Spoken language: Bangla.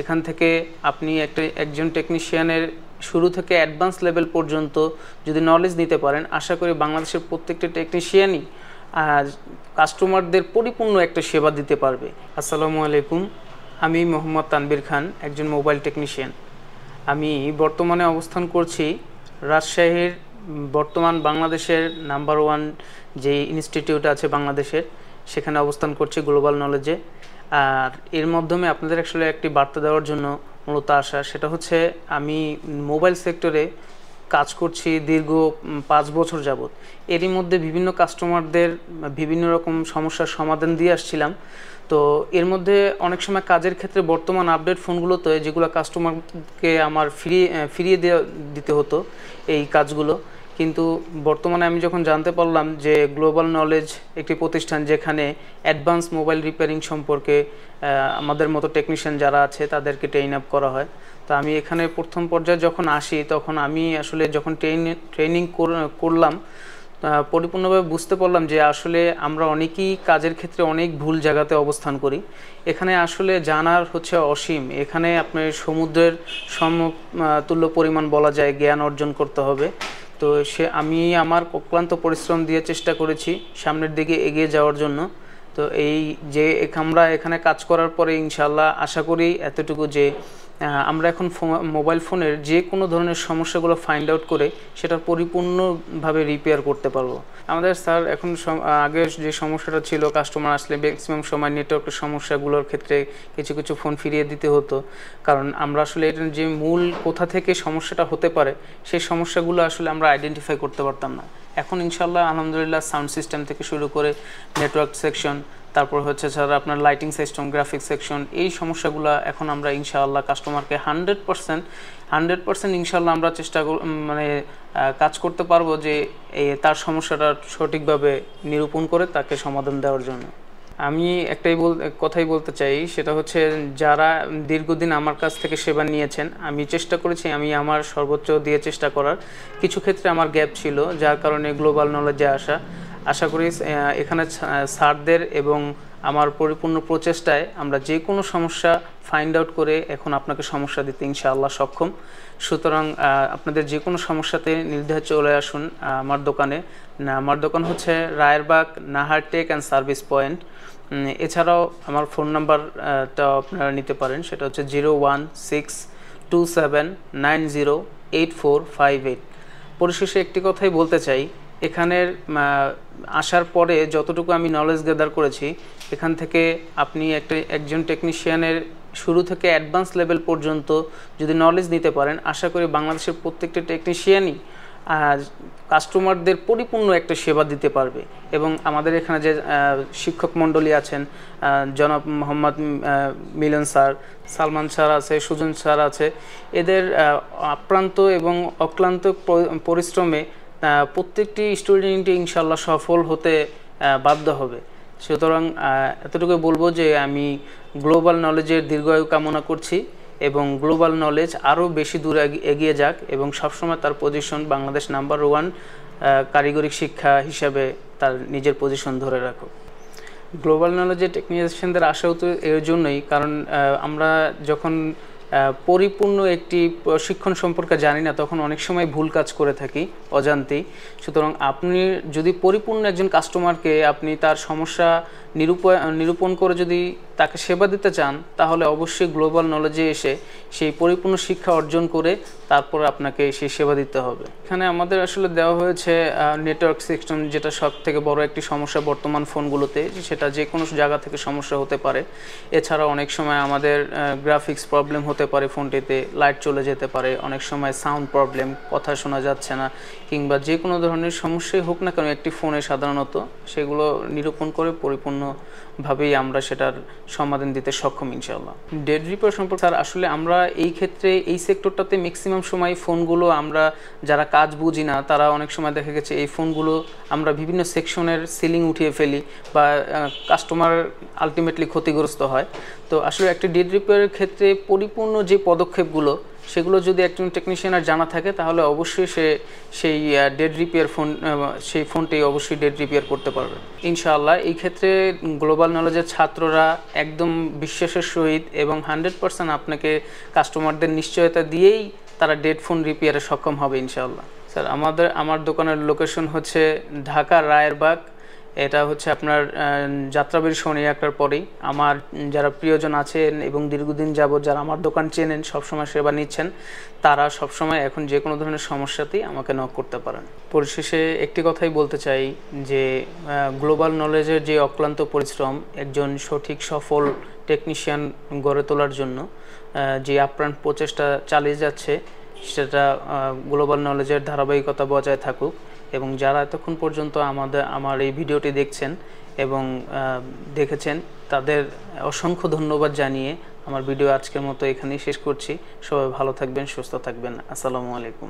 এখান থেকে আপনি একজন টেকনিশিয়ানের শুরু থেকে অ্যাডভান্স লেভেল পর্যন্ত যদি নলেজ নিতে পারেন, আশা করি বাংলাদেশের প্রত্যেকটা টেকনিশিয়ানই কাস্টমারদের পরিপূর্ণ একটা সেবা দিতে পারবে। আসসালামু আলাইকুম, আমি মোহাম্মদ তানবীর খান, একজন মোবাইল টেকনিশিয়ান। আমি বর্তমানে অবস্থান করছি রাজশাহীর বর্তমান বাংলাদেশের নাম্বার 1 যে ইনস্টিটিউট আছে বাংলাদেশের, সেখানে অবস্থান করছি গ্লোবাল নলেজে। আর এর মাধ্যমে আপনাদের আসলে একটি বার্তা দেওয়ার জন্য মূলত আসা, সেটা হচ্ছে আমি মোবাইল সেক্টরে কাজ করছি দীর্ঘ 5 বছর যাবত। এরই মধ্যে বিভিন্ন কাস্টমারদের বিভিন্ন রকম সমস্যার সমাধান দিয়ে আসছিলাম। তো এর মধ্যে অনেক সময় কাজের ক্ষেত্রে বর্তমান আপডেট ফোনগুলোতে যেগুলো কাস্টমারকে আমার ফিরিয়ে দিতে হতো এই কাজগুলো, কিন্তু বর্তমানে আমি যখন জানতে পারলাম যে গ্লোবাল নলেজ একটি প্রতিষ্ঠান যেখানে অ্যাডভান্স মোবাইল রিপেয়ারিং সম্পর্কে আমাদের মতো টেকনিশিয়ান যারা আছে তাদেরকে ট্রেন আপ করা হয়। তো আমি এখানে প্রথম পর্যায়ে যখন আসি, তখন আমি আসলে যখন ট্রেনিং করলাম, পরিপূর্ণভাবে বুঝতে পারলাম যে আসলে আমরা অনেকেই কাজের ক্ষেত্রে অনেক ভুল জায়গাতে অবস্থান করি। এখানে আসলে জানার হচ্ছে অসীম। এখানে আপনার সমুদ্রের সমতুল্য পরিমাণ বলা যায় জ্ঞান অর্জন করতে হবে। তো আমি আমার অক্লান্ত পরিশ্রম দিয়ে চেষ্টা করেছি সামনের দিকে এগিয়ে যাওয়ার জন্য। তো এই যে আমরা এখানে কাজ করার পরে ইনশাআল্লাহ আশা করি এতটুকু যে আমরা এখন মোবাইল ফোনের যে কোনো ধরনের সমস্যাগুলো ফাইন্ড আউট করে সেটা পরিপূর্ণভাবে রিপেয়ার করতে পারবো। আমাদের স্যার এখন আগে যে সমস্যাটা ছিল, কাস্টমার আসলে ম্যাক্সিমাম সময় নেটওয়ার্কের সমস্যাগুলোর ক্ষেত্রে কিছু কিছু ফোন ফিরিয়ে দিতে হতো, কারণ আমরা আসলে এটার যে মূল কোথা থেকে সমস্যাটা হতে পারে সেই সমস্যাগুলো আসলে আমরা আইডেন্টিফাই করতে পারতাম না। এখন ইনশাআল্লাহ আলহামদুলিল্লাহ সাউন্ড সিস্টেম থেকে শুরু করে নেটওয়ার্ক সেকশন, তারপর হচ্ছে স্যার আপনার লাইটিং সিস্টেম, গ্রাফিক্স সেকশন, এই সমস্যাগুলো এখন আমরা ইনশাআল্লাহ কাস্টমারকে 100% ইনশাআল্লাহ আমরা কাজ করতে পারবো যে তার সমস্যাটা সঠিকভাবে নিরূপণ করে তাকে সমাধান দেওয়ার জন্য। আমি কথাই বলতে চাই, সেটা হচ্ছে যারা দীর্ঘদিন আমার কাছ থেকে সেবা নিয়েছেন, আমি চেষ্টা করেছি আমি আমার সর্বোচ্চ দিয়ে চেষ্টা করার। কিছু ক্ষেত্রে আমার গ্যাপ ছিল, যার কারণে গ্লোবাল নলেজে আশা করি এখানে স্যারদের এবং আমার পরিপূর্ণ প্রচেষ্টায় আমরা যে কোনো সমস্যা ফাইন্ড আউট করে এখন আপনাকে সমস্যা দিতে ইনশাআল্লাহ সক্ষম। সুতরাং আপনাদের যে কোনো সমস্যাতে নির্দ্বিধায় চলে আসুন আমার দোকানে। আমার দোকান হচ্ছে Rayerbag Nahar tech and service point. এছাড়াও আমার ফোন নাম্বারটা আপনারা নিতে পারেন, সেটা হচ্ছে 01627908458। পরিশেষে একটি কথাই বলতে চাই, এখানের আসার পরে যতটুকু আমি নলেজ গ্যাদার করেছি, এখান থেকে আপনি একজন টেকনিশিয়ানের শুরু থেকে অ্যাডভান্স লেভেল পর্যন্ত যদি নলেজ নিতে পারেন, আশা করি বাংলাদেশের প্রত্যেকটা টেকনিশিয়ানই কাস্টমারদের পরিপূর্ণ একটা সেবা দিতে পারবে। এবং আমাদের এখানে যে শিক্ষক মণ্ডলী আছেন, জনাব মোহাম্মদ মিলন স্যার, সালমান স্যার আছে, সুজন স্যার আছে, এদের আপ্রান্ত এবং অক্লান্ত পরিশ্রমে প্রত্যেকটি স্টুডেন্টই ইনশাআল্লাহ সফল হতে বাধ্য হবে। সুতরাং এতটুকু বলবো যে আমি গ্লোবাল নলেজের দীর্ঘায়ু কামনা করছি এবং গ্লোবাল নলেজ আরও বেশি দূর এগিয়ে যাক এবং সবসময় তার পজিশন বাংলাদেশ নাম্বার 1 কারিগরি শিক্ষা হিসাবে তার নিজের পজিশন ধরে রাখো। গ্লোবাল নলেজের টেকনিশিয়ানদের আসাও তো এর জন্যই, কারণ আমরা যখন পরিপূর্ণ একটি প্রশিক্ষণ সম্পর্কে জানি না, তখন অনেক সময় ভুল কাজ করে থাকি অজান্তেই। সুতরাং আপনি যদি পরিপূর্ণ একজন কাস্টমারকে আপনি তার সমস্যা নিরূপণ করে যদি তাকে সেবা দিতে চান, তাহলে অবশ্যই গ্লোবাল নলেজে এসে সেই পরিপূর্ণ শিক্ষা অর্জন করে তারপর আপনাকে সেই সেবা দিতে হবে। এখানে আমাদের আসলে দেওয়া হয়েছে নেটওয়ার্ক সিস্টেম, যেটা সব থেকে বড় একটি সমস্যা বর্তমান ফোনগুলোতে, সেটা যে কোনো জায়গা থেকে সমস্যা হতে পারে। এছাড়া অনেক সময় আমাদের গ্রাফিক্স প্রবলেম হতে পারে, ফোনটিতে লাইট চলে যেতে পারে, অনেক সময় সাউন্ড প্রবলেম, কথা শোনা যাচ্ছে না, কিংবা যে কোনো ধরনের সমস্যাই হোক না কেন একটি ফোনে সাধারণত, সেগুলো নিরূপণ করে পরিপূর্ণভাবেই আমরা সেটার সমাধান দিতে সক্ষম ইনশাআল্লাহ। ডেড রিপেয়ার সম্পর্কে স্যার, আসলে আমরা এই ক্ষেত্রে এই সেক্টরটাতে ম্যাক্সিমাম সময় ফোনগুলো আমরা যারা কাজ বুঝি না, তারা অনেক সময় দেখা গেছে এই ফোনগুলো আমরা বিভিন্ন সেকশনের সিলিং উঠিয়ে ফেলি বা কাস্টমার আলটিমেটলি ক্ষতিগ্রস্ত হয়। তো আসলে একটা ডেড রিপেয়ারের ক্ষেত্রে পরিপূর্ণ যে পদক্ষেপগুলো সেগুলো যদি একজন টেকনিশিয়ানের জানা থাকে তাহলে অবশ্যই সে সেই ডেড রিপেয়ার সেই ফোনটি অবশ্যই ডেড রিপেয়ার করতে পারবে ইনশাআল্লাহ। এই ক্ষেত্রে গ্লোবাল নলেজের ছাত্ররা একদম বিশ্বাসের সহিত এবং 100% আপনাকে কাস্টমারদের নিশ্চয়তা দিয়েই তারা ডেড ফোন রিপেয়ারে সক্ষম হবে ইনশাআল্লাহ। স্যার আমার দোকানের লোকেশন হচ্ছে ঢাকা রায়েরবাগ, এটা হচ্ছে আপনার যাত্রাবাড়ি শনি একটার পরেই। আমার যারা প্রিয়জন আছেন এবং দীর্ঘদিন যাবৎ যারা আমার দোকান চেনেন, সবসময় সেবা নিচ্ছেন, তারা সবসময় এখন যে কোনো ধরনের সমস্যাতেই আমাকে নক করতে পারেন। পরিশেষে একটি কথাই বলতে চাই যে গ্লোবাল নলেজের যে অক্লান্ত পরিশ্রম একজন সঠিক সফল টেকনিশিয়ান গড়ে তোলার জন্য যে আপ্রাণ প্রচেষ্টা চালিয়ে যাচ্ছে, সেটা গ্লোবাল নলেজের ধারাবাহিকতা বজায় থাকুক। এবং যারা এতক্ষণ পর্যন্ত আমার এই ভিডিওটি দেখছেন এবং দেখেছেন, তাদের অসংখ্য ধন্যবাদ জানিয়ে আমার ভিডিও আজকের মতো এখানেই শেষ করছি। সবাই ভালো থাকবেন, সুস্থ থাকবেন। আসসালামু আলাইকুম।